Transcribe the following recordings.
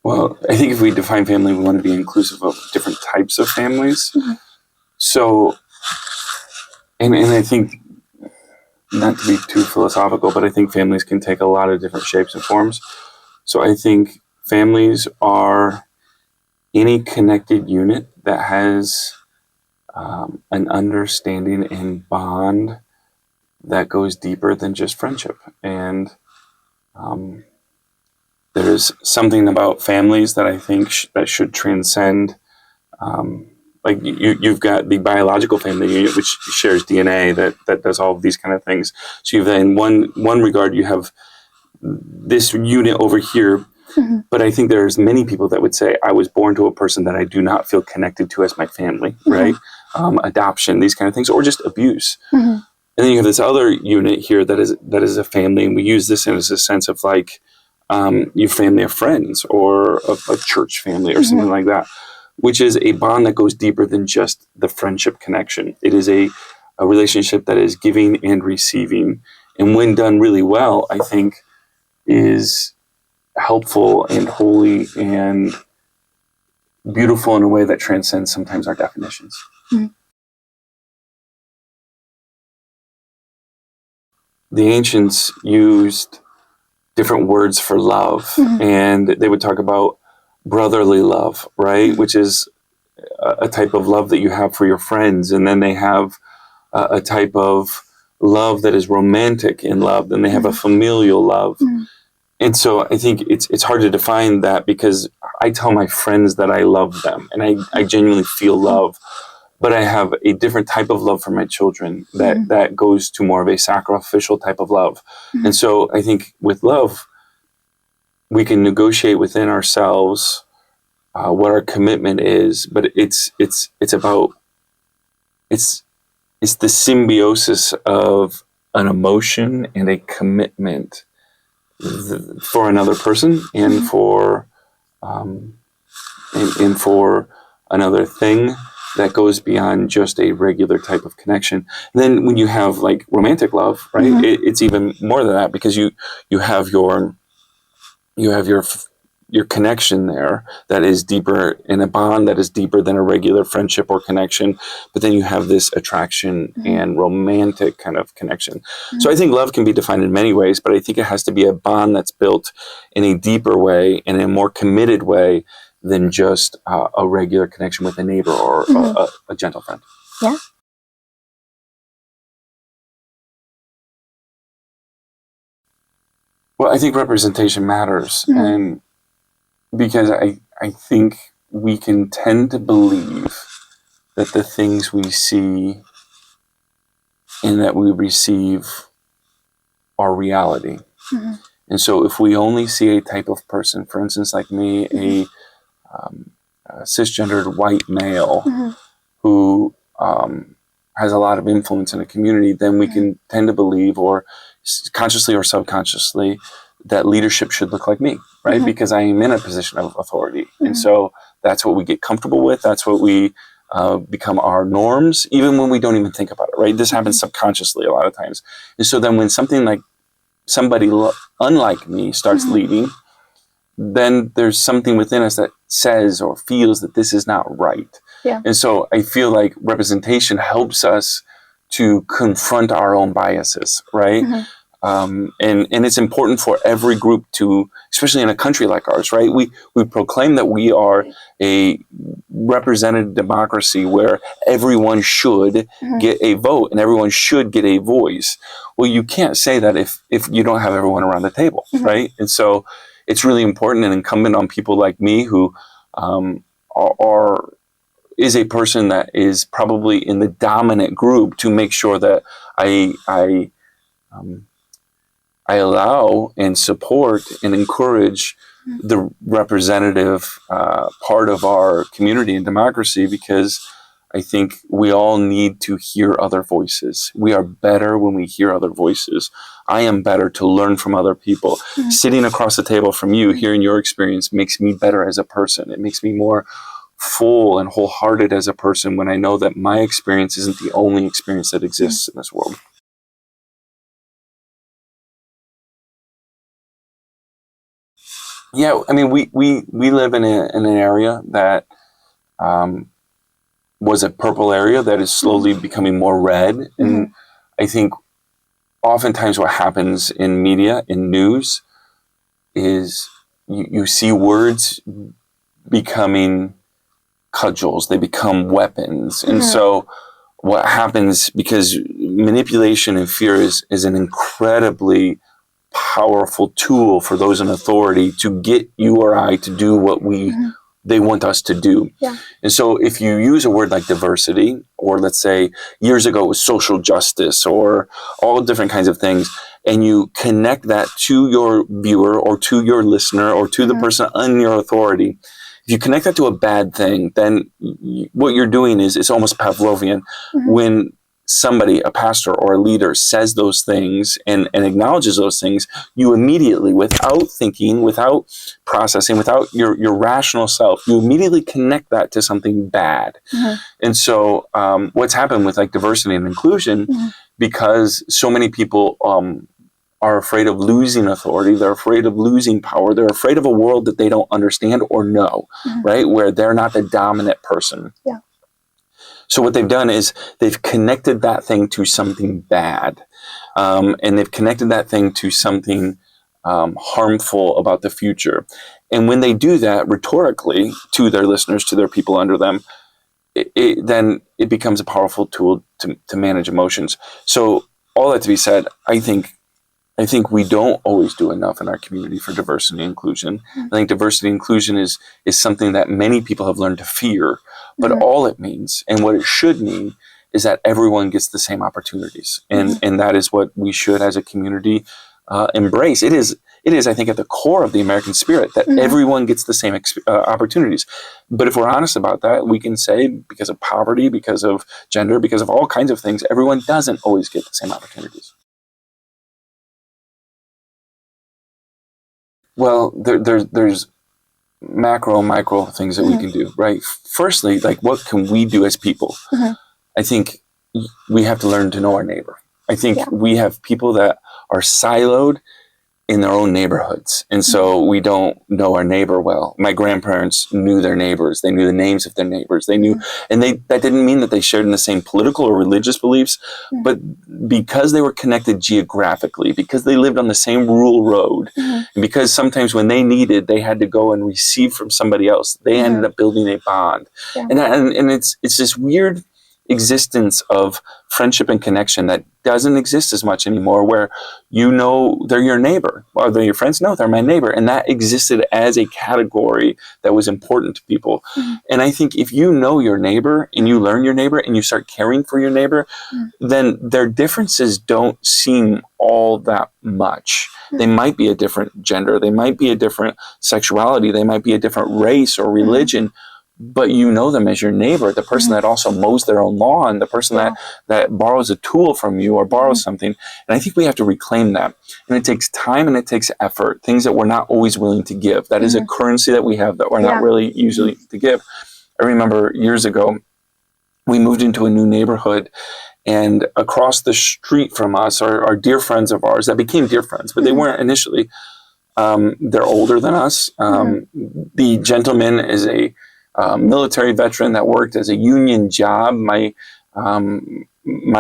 Well, I think if we define family, we want to be inclusive of different types of families. Mm-hmm. So, and I think, not to be too philosophical, but I think families can take a lot of different shapes and forms. So I think families are any connected unit that has an understanding and bond that goes deeper than just friendship. And there's something about families that I think that should transcend. Like you've got the biological family unit, which shares DNA that does all of these kind of things. So you've in one regard, you have this unit over here. Mm-hmm. But I think there's many people that would say, I was born to a person that I do not feel connected to as my family, Mm-hmm. right? Adoption, these kind of things, or just abuse. Mm-hmm. And then you have this other unit here that is a family, and we use this as a sense of like your family of friends or a church family or something like that, which is a bond that goes deeper than just the friendship connection. It is a relationship that is giving and receiving, and when done really well, I think is helpful and holy and beautiful in a way that transcends sometimes our definitions. Mm-hmm. The ancients used different words for love, and they would talk about brotherly love, right? Which is a type of love that you have for your friends. And then they have a type of love that is romantic in love. Then they have a familial love. And so I think it's hard to define that, because I tell my friends that I love them and I genuinely feel love, but I have a different type of love for my children that goes to more of a sacrificial type of love. And so I think with love, we can negotiate within ourselves what our commitment is, but it's the symbiosis of an emotion and a commitment for another person and for and for another thing that goes beyond just a regular type of connection. And then when you have like romantic love, right, it's even more than that, because you have your connection there that is deeper, in a bond that is deeper than a regular friendship or connection. But then you have this attraction and romantic kind of connection. So I think love can be defined in many ways, but I think it has to be a bond that's built in a deeper way and in a more committed way than just a regular connection with a neighbor or a gentle friend. Yeah. Well, I think representation matters. And because I think we can tend to believe that the things we see and that we receive are reality. And so if we only see a type of person, for instance, like me, a cisgendered white male who has a lot of influence in a community, then we can tend to believe, or consciously or subconsciously, that leadership should look like me, right? Because I am in a position of authority. And so that's what we get comfortable with. That's what we become our norms, even when we don't even think about it, right? This happens subconsciously a lot of times. And so then when something like somebody unlike me starts leading, then there's something within us that says or feels that this is not right. Yeah. And so I feel like representation helps us to confront our own biases, right? And it's important for every group to, especially in a country like ours, right? We proclaim that we are a representative democracy where everyone should get a vote and everyone should get a voice. Well, you can't say that if you don't have everyone around the table, right? And so it's really important and incumbent on people like me who is a person that is probably in the dominant group to make sure that I allow and support and encourage the representative part of our community and democracy, because I think we all need to hear other voices. We are better when we hear other voices. I am better to learn from other people. Sitting across the table from you, hearing your experience makes me better as a person. It makes me more full and wholehearted as a person when I know that my experience isn't the only experience that exists in this world. Yeah, I mean, we live in an area that was a purple area that is slowly becoming more red. And I think oftentimes what happens in media, in news, is you see words becoming cudgels, they become weapons. And so what happens, because manipulation and fear is an incredibly powerful tool for those in authority to get you or I to do what they want us to do. Yeah. And so if you use a word like diversity, or let's say years ago it was social justice, or all different kinds of things, and you connect that to your viewer or to your listener or to the person on your authority, if you connect that to a bad thing, then what you're doing is it's almost Pavlovian. When somebody, a pastor or a leader, says those things and acknowledges those things, you immediately, without thinking, without processing, without your rational self, you immediately connect that to something bad. And so what's happened with like diversity and inclusion, because so many people are afraid of losing authority, they're afraid of losing power, they're afraid of a world that they don't understand or know, right? Where they're not the dominant person. Yeah. So what they've done is they've connected that thing to something bad. And they've connected that thing to something harmful about the future. And when they do that rhetorically to their listeners, to their people under them, then it becomes a powerful tool to manage emotions. So all that to be said, I think we don't always do enough in our community for diversity and inclusion. I think diversity and inclusion is something that many people have learned to fear, but all it means and what it should mean is that everyone gets the same opportunities. And that is what we should as a community embrace. It is, I think, at the core of the American spirit that everyone gets the same opportunities. But if we're honest about that, we can say because of poverty, because of gender, because of all kinds of things, everyone doesn't always get the same opportunities. Well, there's macro and micro things that we can do, right? Firstly, like what can we do as people? I think we have to learn to know our neighbor. I think we have people that are siloed in their own neighborhoods. And so we don't know our neighbor well. My grandparents knew their neighbors. They knew the names of their neighbors. They knew, and that didn't mean that they shared in the same political or religious beliefs, but because they were connected geographically, because they lived on the same rural road, and because sometimes when they needed, they had to go and receive from somebody else, they ended up building a bond. And it's this weird existence of friendship and connection that doesn't exist as much anymore, where they're your neighbor. Are they your friends? No, they're my neighbor. And that existed as a category that was important to people. And I think if you know your neighbor and you learn your neighbor and you start caring for your neighbor, then their differences don't seem all that much. They might be a different gender, they might be a different sexuality, they might be a different race or religion, but you know them as your neighbor, the person that also mows their own lawn, the person that borrows a tool from you or borrows something. And I think we have to reclaim that. And it takes time and it takes effort, things that we're not always willing to give. That is a currency that we have that we're not really usually to give. I remember years ago, we moved into a new neighborhood, and across the street from us are dear friends of ours that became dear friends, but they weren't initially. They're older than us. The gentleman is a military veteran that worked as a union job. My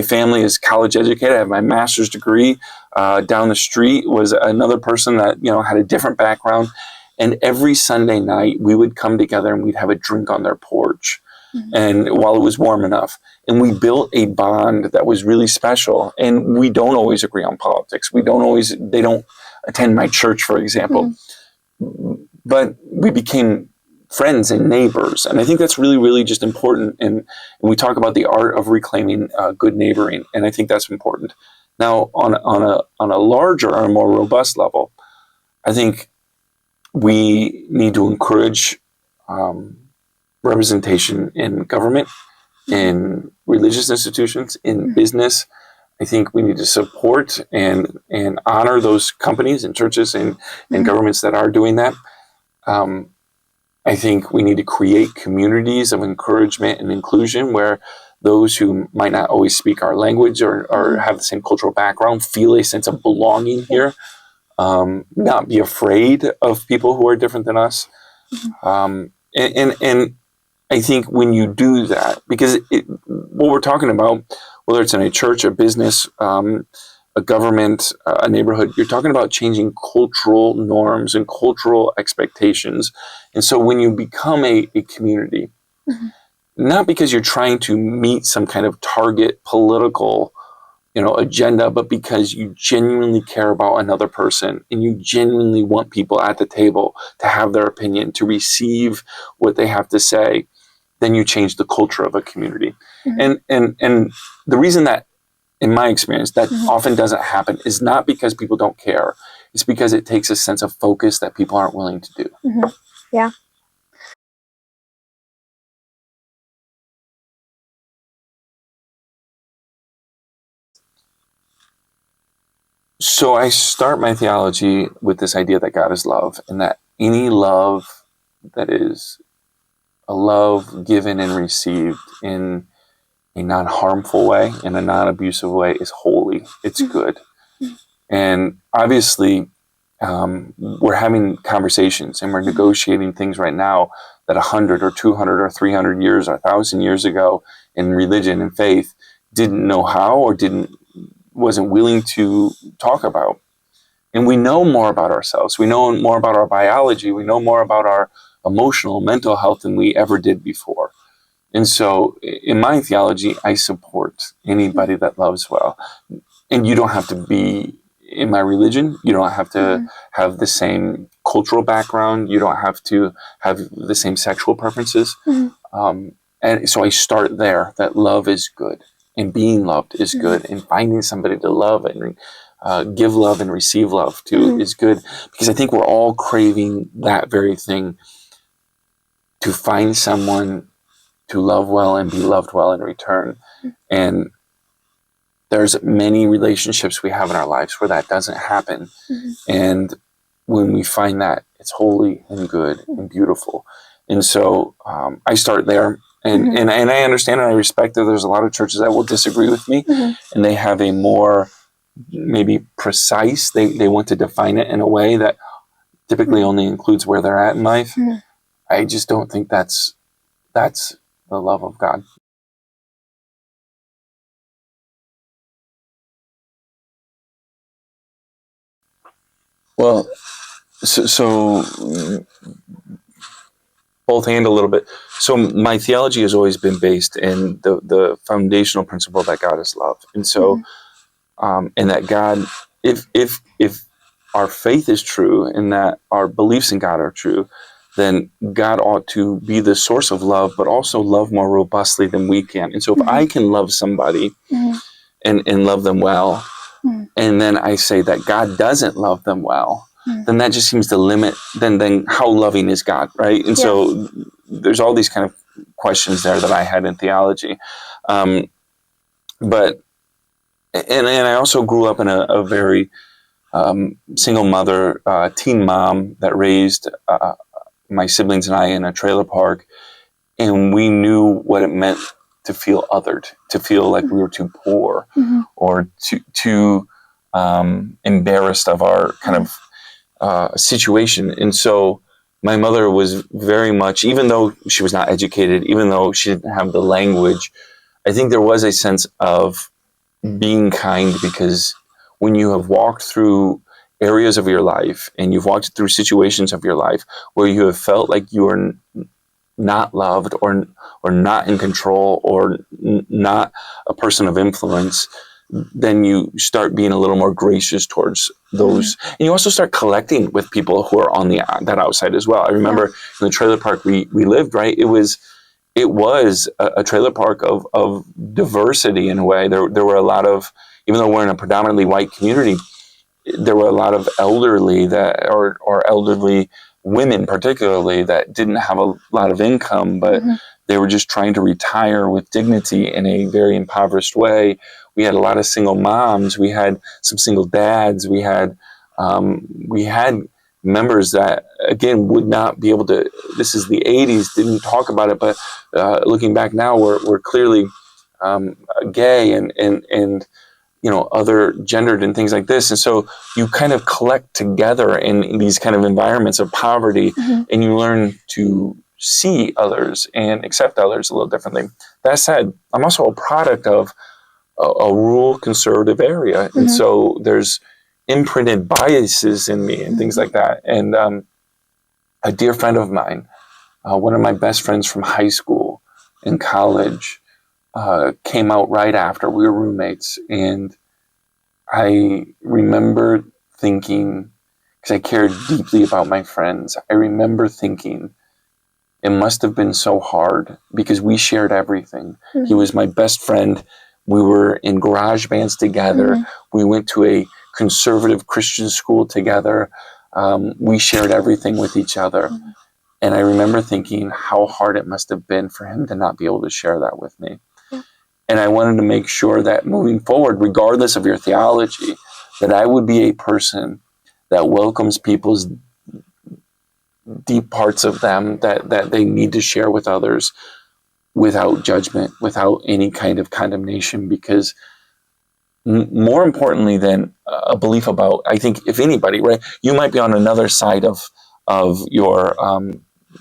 family is college educated. I have my master's degree. Down the street was another person that had a different background. And every Sunday night we would come together and we'd have a drink on their porch, and while it was warm enough. And we built a bond that was really special. And we don't always agree on politics. They don't attend my church, for example. But we became friends and neighbors. And I think that's really, really just important. And we talk about the art of reclaiming good neighboring. And I think that's important. Now, on a larger or more robust level, I think we need to encourage representation in government, in religious institutions, in business. I think we need to support and honor those companies and churches and governments that are doing that. I think we need to create communities of encouragement and inclusion where those who might not always speak our language or have the same cultural background feel a sense of belonging here. not be afraid of people who are different than us. And I think when you do that, because what we're talking about, whether it's in a church, a business, a government, a neighborhood, you're talking about changing cultural norms and cultural expectations. And so when you become a community, not because you're trying to meet some kind of target political agenda, but because you genuinely care about another person and you genuinely want people at the table to have their opinion, to receive what they have to say, then you change the culture of a community. And the reason that, in my experience, that often doesn't happen is not because people don't care. It's because it takes a sense of focus that people aren't willing to do. Yeah. So I start my theology with this idea that God is love, and that any love that is a love given and received in a non-harmful way, in a non-abusive way, is holy. It's good. And obviously, we're having conversations and we're negotiating things right now that 100 or 200 or 300 years or 1,000 years ago in religion and faith didn't know how or wasn't willing to talk about. And we know more about ourselves. We know more about our biology. We know more about our emotional, mental health than we ever did before. And so in my theology, I support anybody that loves well. And you don't have to be in my religion. You don't have to have the same cultural background. You don't have to have the same sexual preferences. And so I start there, that love is good and being loved is good, and finding somebody to love and give love and receive love to is good, because I think we're all craving that very thing, to find someone to love well and be loved well in return. And there's many relationships we have in our lives where that doesn't happen. And when we find that, it's holy and good and beautiful. And so I start there. And I understand and I respect that there's a lot of churches that will disagree with me, and they have a more maybe precise, they want to define it in a way that typically only includes where they're at in life. I just don't think that's the love of God. Well, so both and a little bit. So my theology has always been based in the foundational principle that God is love. And so, and that God, if our faith is true and that our beliefs in God are true, then God ought to be the source of love, but also love more robustly than we can. And so if I can love somebody and love them well, and then I say that God doesn't love them well, then that just seems to limit, then how loving is God, right? And so there's all these kind of questions there that I had in theology. But I also grew up in a very single mother, teen mom that raised my siblings and I in a trailer park. And we knew what it meant to feel othered, to feel like we were too poor or too embarrassed of our kind of situation. And so my mother was very much, even though she was not educated, even though she didn't have the language, I think there was a sense of being kind, because when you have walked through areas of your life and you've walked through situations of your life where you have felt like you are not loved or not in control or not a person of influence, then you start being a little more gracious towards those. And you also start collecting with people who are on that outside as well. I remember in the trailer park we lived, right? It was a trailer park of diversity in a way. There were a lot of, even though we're in a predominantly white community, there were a lot of elderly or elderly women particularly that didn't have a lot of income, but they were just trying to retire with dignity in a very impoverished way. We had a lot of single moms. We had some single dads. We had members that, again, would not be able to, this is the 80s, didn't talk about it, but looking back now, we're clearly gay and other gendered and things like this. And so you kind of collect together in these kind of environments of poverty, and you learn to see others and accept others a little differently. That said, I'm also a product of a rural conservative area. And so there's imprinted biases in me and things like that. And a dear friend of mine, one of my best friends from high school and college, came out right after. We were roommates. And I remember thinking, because I cared deeply about my friends, I remember thinking, it must have been so hard because we shared everything. He was my best friend. We were in garage bands together. We went to a conservative Christian school together. We shared everything with each other. And I remember thinking how hard it must have been for him to not be able to share that with me. And I wanted to make sure that moving forward, regardless of your theology, that I would be a person that welcomes people's deep parts of them that they need to share with others without judgment, without any kind of condemnation, because more importantly than a belief about, I think, if anybody, right, you might be on another side of your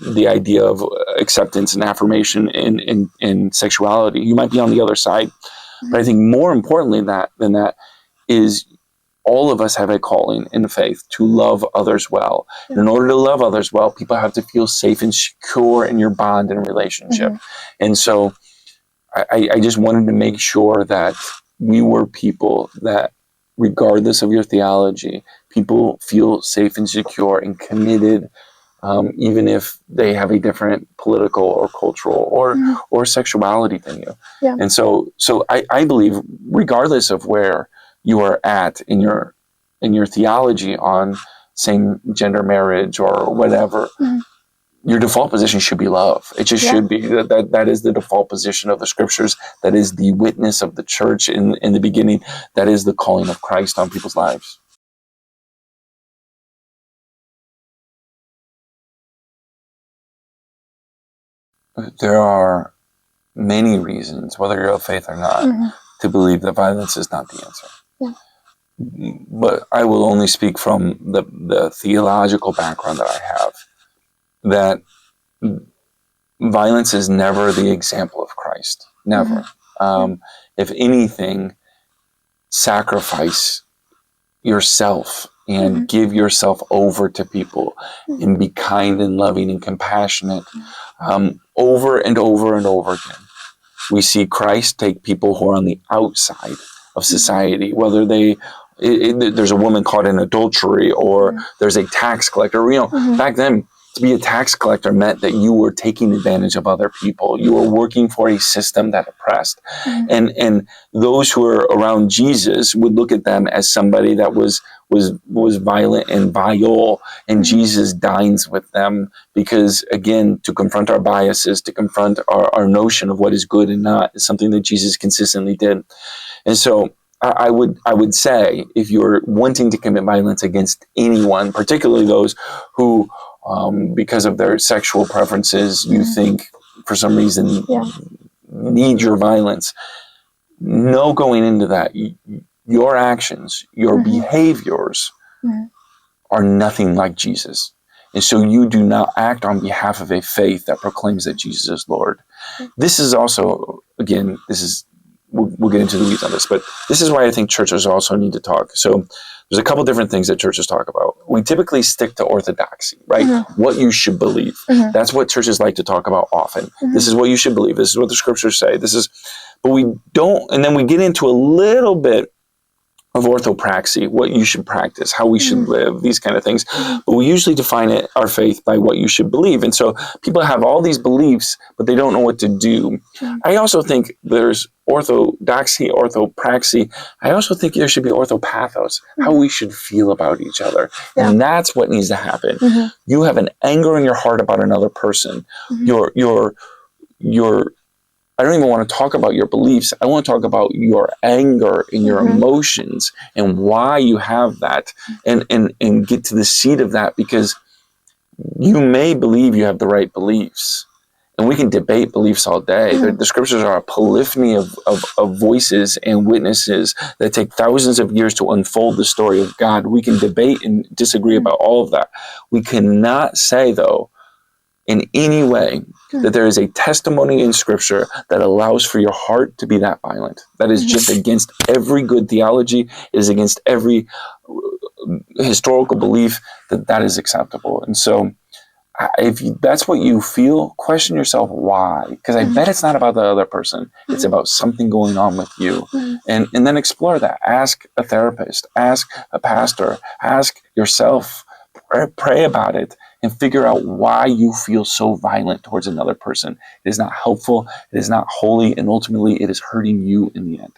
the idea of acceptance and affirmation in sexuality. You might be on the other side, but I think more importantly than that is all of us have a calling in faith to love others well. And in order to love others well, people have to feel safe and secure in your bond and relationship. And so I just wanted to make sure that we were people that, regardless of your theology, people feel safe and secure and committed, even if they have a different political or cultural or sexuality than you. And so I believe, regardless of where you are at in your theology on same gender marriage or whatever, your default position should be love. It just should be. That is the default position of the scriptures. That is the witness of the church in the beginning. That is the calling of Christ on people's lives. There are many reasons, whether you're of faith or not, to believe that violence is not the answer. But I will only speak from the theological background that I have, that violence is never the example of Christ. Never. If anything, sacrifice yourself and give yourself over to people and be kind and loving and compassionate over and over and over again. We see Christ take people who are on the outside of society, whether there's a woman caught in adultery or there's a tax collector. Back then, to be a tax collector meant that you were taking advantage of other people. You were working for a system that oppressed. And those who were around Jesus would look at them as somebody that was violent and vile, and Jesus dines with them because, again, to confront our biases, to confront our notion of what is good and not, is something that Jesus consistently did. And so I would say, if you're wanting to commit violence against anyone, particularly those who, because of their sexual preferences, you think for some reason need your violence, know going into that, your actions, your behaviors are nothing like Jesus. And so you do not act on behalf of a faith that proclaims that Jesus is Lord. This is also, again, we'll get into the weeds on this, but this is why I think churches also need to talk. So there's a couple different things that churches talk about. We typically stick to orthodoxy, right? What you should believe. That's what churches like to talk about often. This is what you should believe. This is what the scriptures say. But we don't, and then we get into a little bit of orthopraxy, what you should practice, how we should live, these kind of things. But we usually define our faith by what you should believe. And so people have all these beliefs, but they don't know what to do. I also think there's orthodoxy, orthopraxy. I also think there should be orthopathos, how we should feel about each other. And that's what needs to happen. You have an anger in your heart about another person. I don't even want to talk about your beliefs. I want to talk about your anger and your emotions and why you have that, and get to the seat of that, because you may believe you have the right beliefs, And we can debate beliefs all day. The scriptures are a polyphony of voices and witnesses that take thousands of years to unfold the story of God. We can debate and disagree about all of that. We cannot say, though, in any way that there is a testimony in scripture that allows for your heart to be that violent. That is just against every good theology. It is against every historical belief that is acceptable. And so if that's what you feel, question yourself why. Because I bet it's not about the other person. It's about something going on with you. And then explore that. Ask a therapist. Ask a pastor. Ask yourself. Pray about it and figure out why you feel so violent towards another person. It is not helpful. It is not holy. And ultimately, it is hurting you in the end.